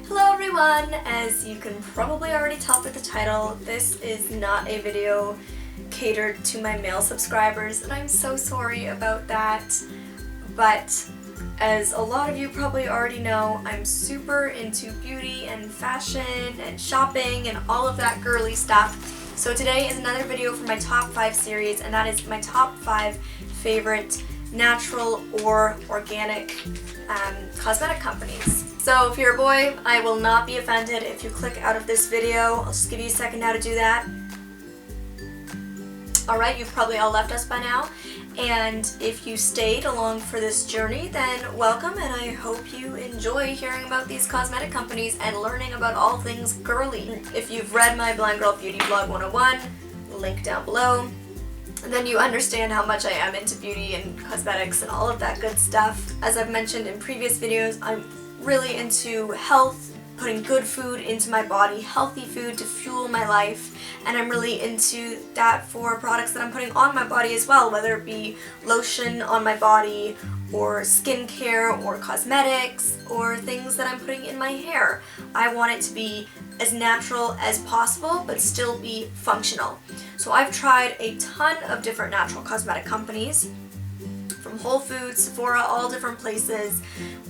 Hello everyone! As you can probably already tell by the title, this is not a video catered to my male subscribers, and I'm so sorry about that. But as a lot of you probably already know, I'm super into beauty and fashion and shopping and all of that girly stuff. So today is another video for my top 5 series, and that is my top 5 favorite natural or organic cosmetic companies. So if you're a boy, I will not be offended if you click out of this video. I'll just give you a second now to do that. Alright, you've probably all left us by now. And if you stayed along for this journey, then welcome, and I hope you enjoy hearing about these cosmetic companies and learning about all things girly. If you've read my Blind Girl Beauty Blog 101, link down below, then you understand how much I am into beauty and cosmetics and all of that good stuff. As I've mentioned in previous videos, I'm really into health, putting good food into my body, healthy food to fuel my life, and I'm really into that for products that I'm putting on my body as well, whether it be lotion on my body or skincare or cosmetics or things that I'm putting in my hair. I want it to be as natural as possible but still be functional. So I've tried a ton of different natural cosmetic companies, from Whole Foods, Sephora, all different places,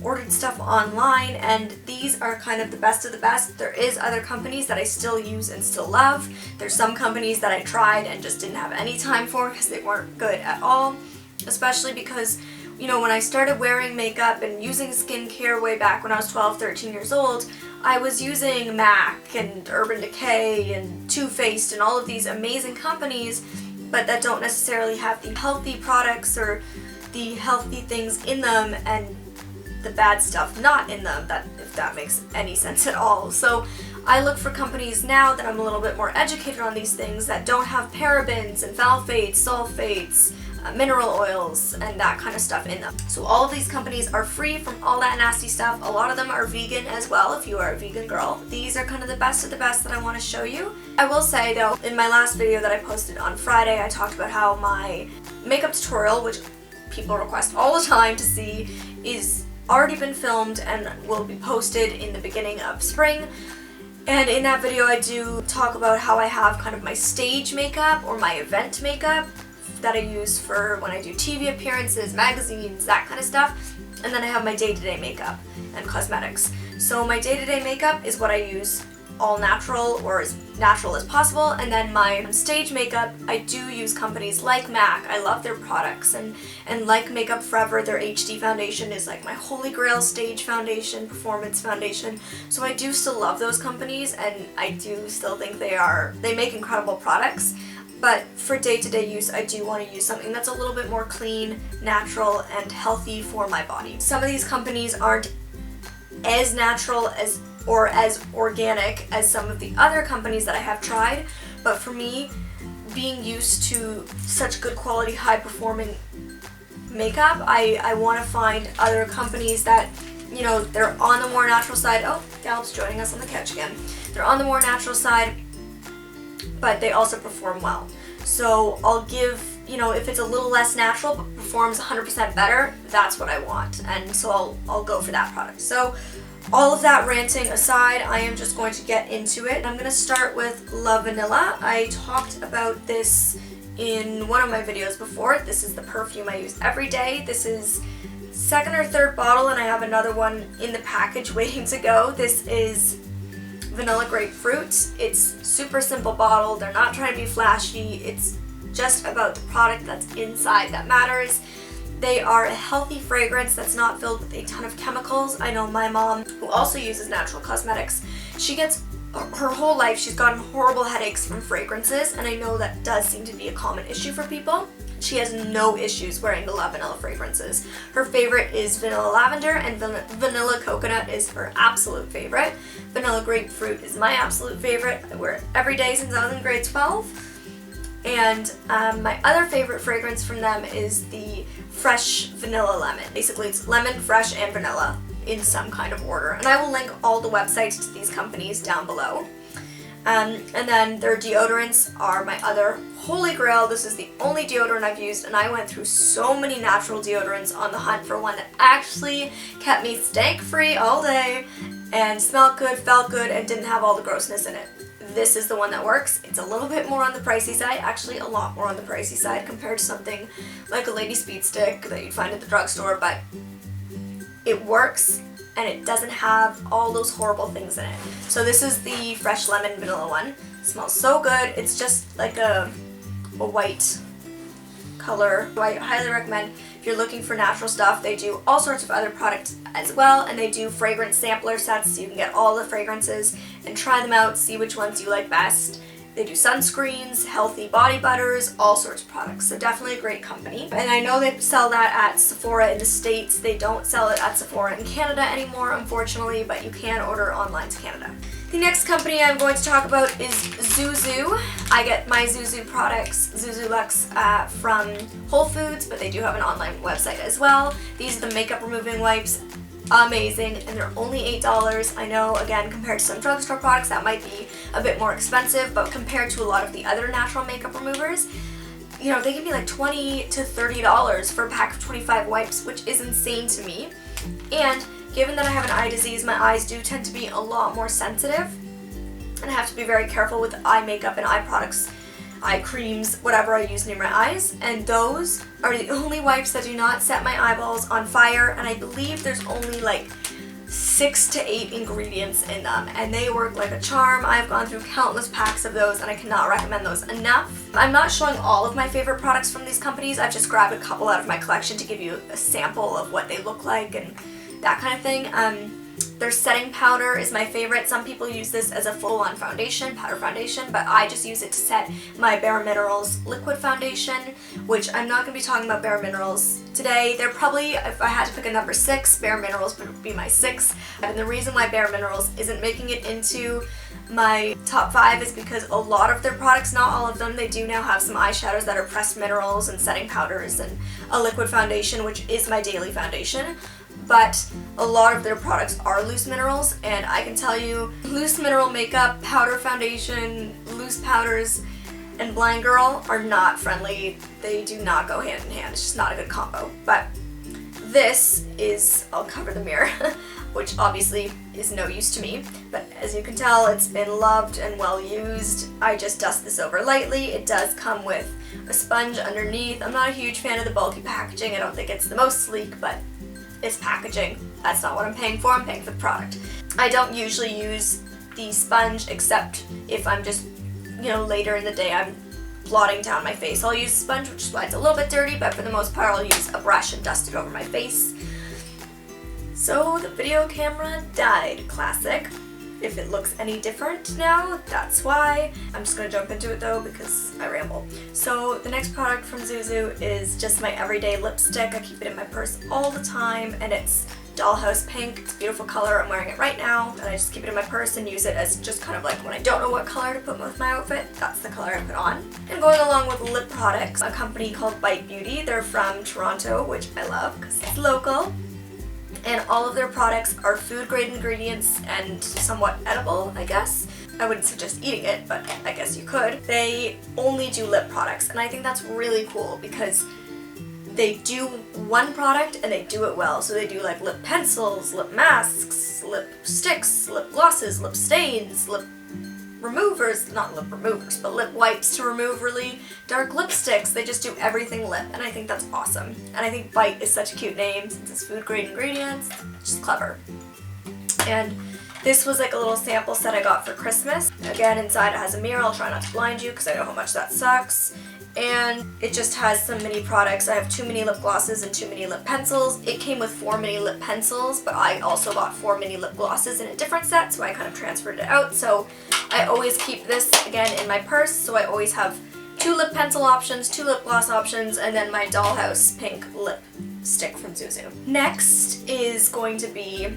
ordered stuff online, and these are kind of the best of the best. There is other companies that I still use and still love. There's some companies that I tried and just didn't have any time for because they weren't good at all, especially because, you know, when I started wearing makeup and using skincare way back when I was 12, 13 years old, I was using MAC and Urban Decay and Too Faced and all of these amazing companies, but that don't necessarily have the healthy products or the healthy things in them and the bad stuff not in them, if that makes any sense at all. So I look for companies now that I'm a little bit more educated on these things that don't have parabens and phthalates, sulfates, mineral oils, and that kind of stuff in them. So all of these companies are free from all that nasty stuff. A lot of them are vegan as well if you are a vegan girl. These are kind of the best of the best that I want to show you. I will say though, in my last video that I posted on Friday, I talked about how my makeup tutorial, which people request all the time to see, is already been filmed and will be posted in the beginning of spring. And in that video I do talk about how I have kind of my stage makeup or my event makeup that I use for when I do TV appearances, magazines, that kind of stuff. And then I have my day-to-day makeup and cosmetics. So my day-to-day makeup is what I use all natural or as natural as possible, and then my stage makeup, I do use companies like MAC. I love their products, and like Makeup Forever, their HD foundation is like my holy grail stage foundation, performance foundation. So I do still love those companies, and I do still think they make incredible products. But for day-to-day use, I do want to use something that's a little bit more clean, natural, and healthy for my body. Some of these companies aren't as natural or as organic as some of the other companies that I have tried, but for me, being used to such good quality, high-performing makeup, I want to find other companies that, you know, they're on the more natural side. Oh, Galb's joining us on the couch again. They're on the more natural side, but they also perform well. So I'll give, you know, if it's a little less natural but performs 100% better, that's what I want, and so I'll go for that product. So all of that ranting aside, I am just going to get into it. I'm going to start with La Vanilla. I talked about this in one of my videos before. This is the perfume I use every day. This is second or third bottle, and I have another one in the package waiting to go. This is Vanilla Grapefruit. It's super simple bottle. They're not trying to be flashy. It's just about the product that's inside that matters. They are a healthy fragrance that's not filled with a ton of chemicals. I know my mom, who also uses natural cosmetics, she gets, her whole life she's gotten horrible headaches from fragrances, and I know that does seem to be a common issue for people. She has no issues wearing the La Vanilla fragrances. Her favorite is Vanilla Lavender, and Vanilla Coconut is her absolute favorite. Vanilla Grapefruit is my absolute favorite. I wear it every day since I was in grade 12. And my other favorite fragrance from them is the Fresh Vanilla Lemon. Basically it's lemon, fresh, and vanilla in some kind of order. And I will link all the websites to these companies down below. And then their deodorants are my other holy grail. This is the only deodorant I've used, and I went through so many natural deodorants on the hunt for one that actually kept me stank free all day and smelled good, felt good, and didn't have all the grossness in it. This is the one that works. It's a little bit more on the pricey side, actually a lot more on the pricey side compared to something like a Lady Speed Stick that you'd find at the drugstore, but it works and it doesn't have all those horrible things in it. So this is the Fresh Lemon Vanilla one. It smells so good. It's just like a white color. So I highly recommend if you're looking for natural stuff. They do all sorts of other products as well, and they do fragrance sampler sets so you can get all the fragrances and try them out, see which ones you like best. They do sunscreens, healthy body butters, all sorts of products. So definitely a great company. And I know they sell that at Sephora in the States. They don't sell it at Sephora in Canada anymore, unfortunately, but you can order online to Canada. The next company I'm going to talk about is Isuzu. I get my Isuzu products, Isuzu Luxe, from Whole Foods, but they do have an online website as well. These are the makeup removing wipes. Amazing, and they're only $8. I know, again, compared to some drugstore products that might be a bit more expensive, but compared to a lot of the other natural makeup removers, you know, they can be like $20 to $30 for a pack of 25 wipes, which is insane to me. And given that I have an eye disease, my eyes do tend to be a lot more sensitive, and I have to be very careful with eye makeup and eye products, eye creams, whatever I use near my eyes, and those are the only wipes that do not set my eyeballs on fire, and I believe there's only like 6 to 8 ingredients in them, and they work like a charm. I've gone through countless packs of those, and I cannot recommend those enough. I'm not showing all of my favorite products from these companies. I've just grabbed a couple out of my collection to give you a sample of what they look like and that kind of thing. Their setting powder is my favorite. Some people use this as a full-on foundation, powder foundation, but I just use it to set my Bare Minerals liquid foundation, which I'm not going to be talking about Bare Minerals today. They're probably, if I had to pick a number 6, Bare Minerals would be my 6. And the reason why Bare Minerals isn't making it into my top 5 is because a lot of their products, not all of them, they do now have some eyeshadows that are pressed minerals and setting powders and a liquid foundation, which is my daily foundation. But a lot of their products are loose minerals, and I can tell you, loose mineral makeup, powder foundation, loose powders, and Blind Girl are not friendly. They do not go hand in hand. It's just not a good combo. But this is, I'll cover the mirror, which obviously is no use to me. But as you can tell, it's been loved and well used. I just dust this over lightly. It does come with a sponge underneath. I'm not a huge fan of the bulky packaging. I don't think it's the most sleek, but it's packaging. That's not what I'm paying for. I'm paying for the product. I don't usually use the sponge except if I'm just, you know, later in the day I'm blotting down my face. I'll use a sponge, which is why it's a little bit dirty, but for the most part I'll use a brush and dust it over my face. So the video camera died. Classic. If it looks any different now, that's why. I'm just going to jump into it though because I ramble. So the next product from Isuzu is just my everyday lipstick. I keep it in my purse all the time, and it's Dollhouse Pink. It's a beautiful color. I'm wearing it right now, and I just keep it in my purse and use it as just kind of like when I don't know what color to put with my outfit, that's the color I put on. And going along with lip products, a company called Bite Beauty. They're from Toronto, which I love because it's local. And all of their products are food grade ingredients and somewhat edible, I guess. I wouldn't suggest eating it, but I guess you could. They only do lip products, and I think that's really cool because they do one product and they do it well. So they do like lip pencils, lip masks, lip sticks, lip glosses, lip stains, lip removers, not lip removers, but lip wipes to remove really dark lipsticks. They just do everything lip, and I think that's awesome. And I think Bite is such a cute name since it's food grade ingredients. It's just clever. And this was like a little sample set I got for Christmas. Again, inside it has a mirror. I'll try not to blind you because I know how much that sucks. And it just has some mini products. I have 2 mini lip glosses and 2 mini lip pencils. It came with 4 mini lip pencils, but I also bought 4 mini lip glosses in a different set, so I kind of transferred it out. So I always keep this, again, in my purse, so I always have 2 lip pencil options, 2 lip gloss options, and then my Dollhouse Pink lipstick from Isuzu. Next is going to be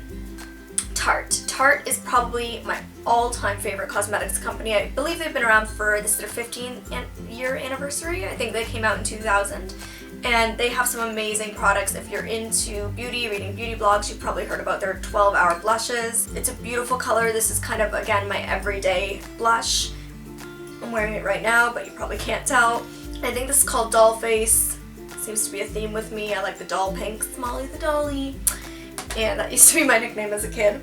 Tart. Tarte is probably my all-time favorite cosmetics company. I believe they've been around for, this is their 15th year anniversary. I think they came out in 2000. And they have some amazing products. If you're into beauty, reading beauty blogs, you've probably heard about their 12-hour blushes. It's a beautiful color. This is kind of, again, my everyday blush. I'm wearing it right now, but you probably can't tell. I think this is called Doll Face. Seems to be a theme with me. I like the doll pinks. Molly the Dolly. And that used to be my nickname as a kid.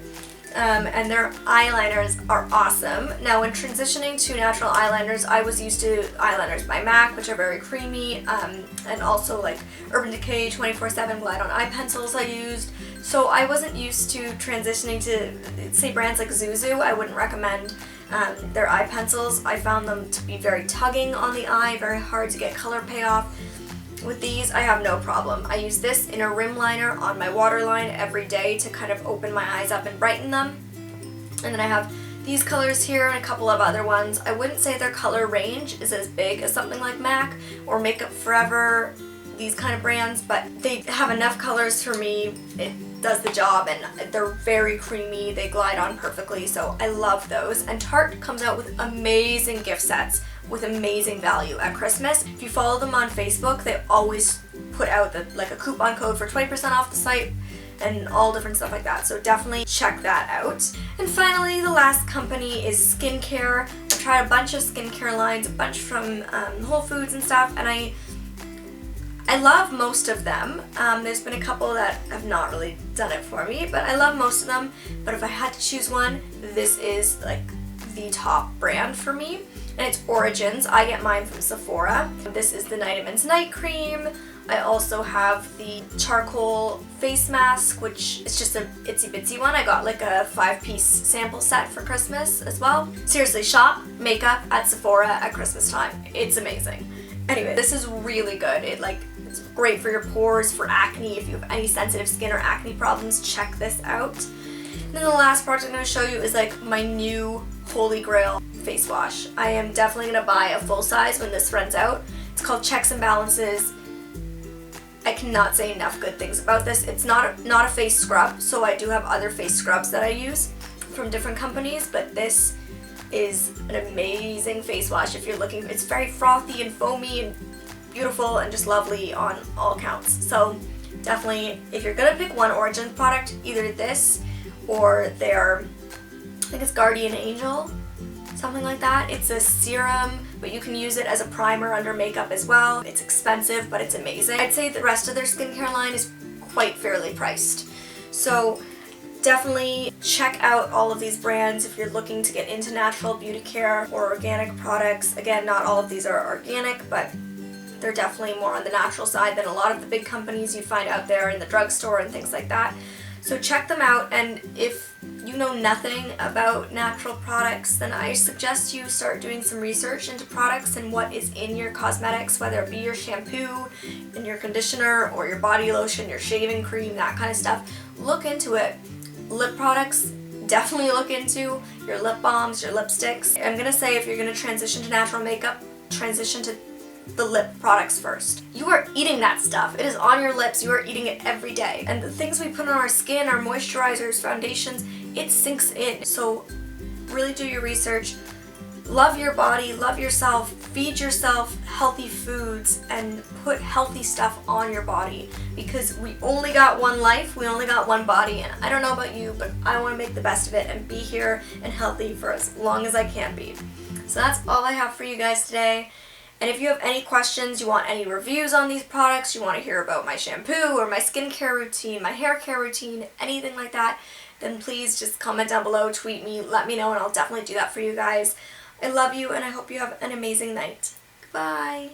And their eyeliners are awesome. Now, when transitioning to natural eyeliners, I was used to eyeliners by MAC, which are very creamy, and also like Urban Decay 24/7 Glide On eye pencils I used. So I wasn't used to transitioning to, say, brands like Isuzu. I wouldn't recommend their eye pencils. I found them to be very tugging on the eye, very hard to get color payoff. With these, I have no problem. I use this in a rim liner on my waterline every day to kind of open my eyes up and brighten them. And then I have these colors here and a couple of other ones. I wouldn't say their color range is as big as something like MAC or Makeup Forever, these kind of brands, but they have enough colors for me. It does the job, and they're very creamy. They glide on perfectly, so I love those. And Tart comes out with amazing gift sets with amazing value at Christmas. If you follow them on Facebook, they always put out like a coupon code for 20% off the site and all different stuff like that. So definitely check that out. And finally, the last company is skincare. I've tried a bunch of skincare lines, a bunch from Whole Foods and stuff, and I love most of them. There's been a couple that have not really done it for me, but I love most of them. But if I had to choose one, this is like the top brand for me. And it's Origins. I get mine from Sephora. This is the Night Night Cream. I also have the charcoal face mask, which is just a itsy bitsy one. I got like a 5-piece sample set for Christmas as well. Seriously, shop makeup at Sephora at Christmas time. It's amazing. Anyway, this is really good. It's great for your pores, for acne. If you have any sensitive skin or acne problems, check this out. And then the last product I'm going to show you is like my new Holy Grail face wash. I am definitely going to buy a full size when this runs out. It's called Checks and Balances. I cannot say enough good things about this. It's not a face scrub, so I do have other face scrubs that I use from different companies, but this is an amazing face wash if you're looking. It's very frothy and foamy and beautiful and just lovely on all counts. So definitely, if you're gonna pick one Origins product, either this or their, I think it's Guardian Angel, something like that. It's a serum, but you can use it as a primer under makeup as well. It's expensive, but it's amazing. I'd say the rest of their skincare line is quite fairly priced. So definitely check out all of these brands if you're looking to get into natural beauty care or organic products. Again, not all of these are organic, but they're definitely more on the natural side than a lot of the big companies you find out there in the drugstore and things like that. So check them out, and if you know nothing about natural products, then I suggest you start doing some research into products and what is in your cosmetics, whether it be your shampoo, and your conditioner, or your body lotion, your shaving cream, that kind of stuff. Look into it. Lip products, definitely look into your lip balms, your lipsticks. I'm going to say if you're going to transition to natural makeup, transition to the lip products first. You are eating that stuff. It is on your lips. You are eating it every day. And the things we put on our skin, our moisturizers, foundations, it sinks in. So really do your research. Love your body, love yourself, feed yourself healthy foods, and put healthy stuff on your body, because we only got one life, we only got one body, and I don't know about you, but I want to make the best of it and be here and healthy for as long as I can be. So that's all I have for you guys today. And if you have any questions, you want any reviews on these products, you want to hear about my shampoo or my skincare routine, my hair care routine, anything like that, then please just comment down below, tweet me, let me know, and I'll definitely do that for you guys. I love you, and I hope you have an amazing night. Goodbye.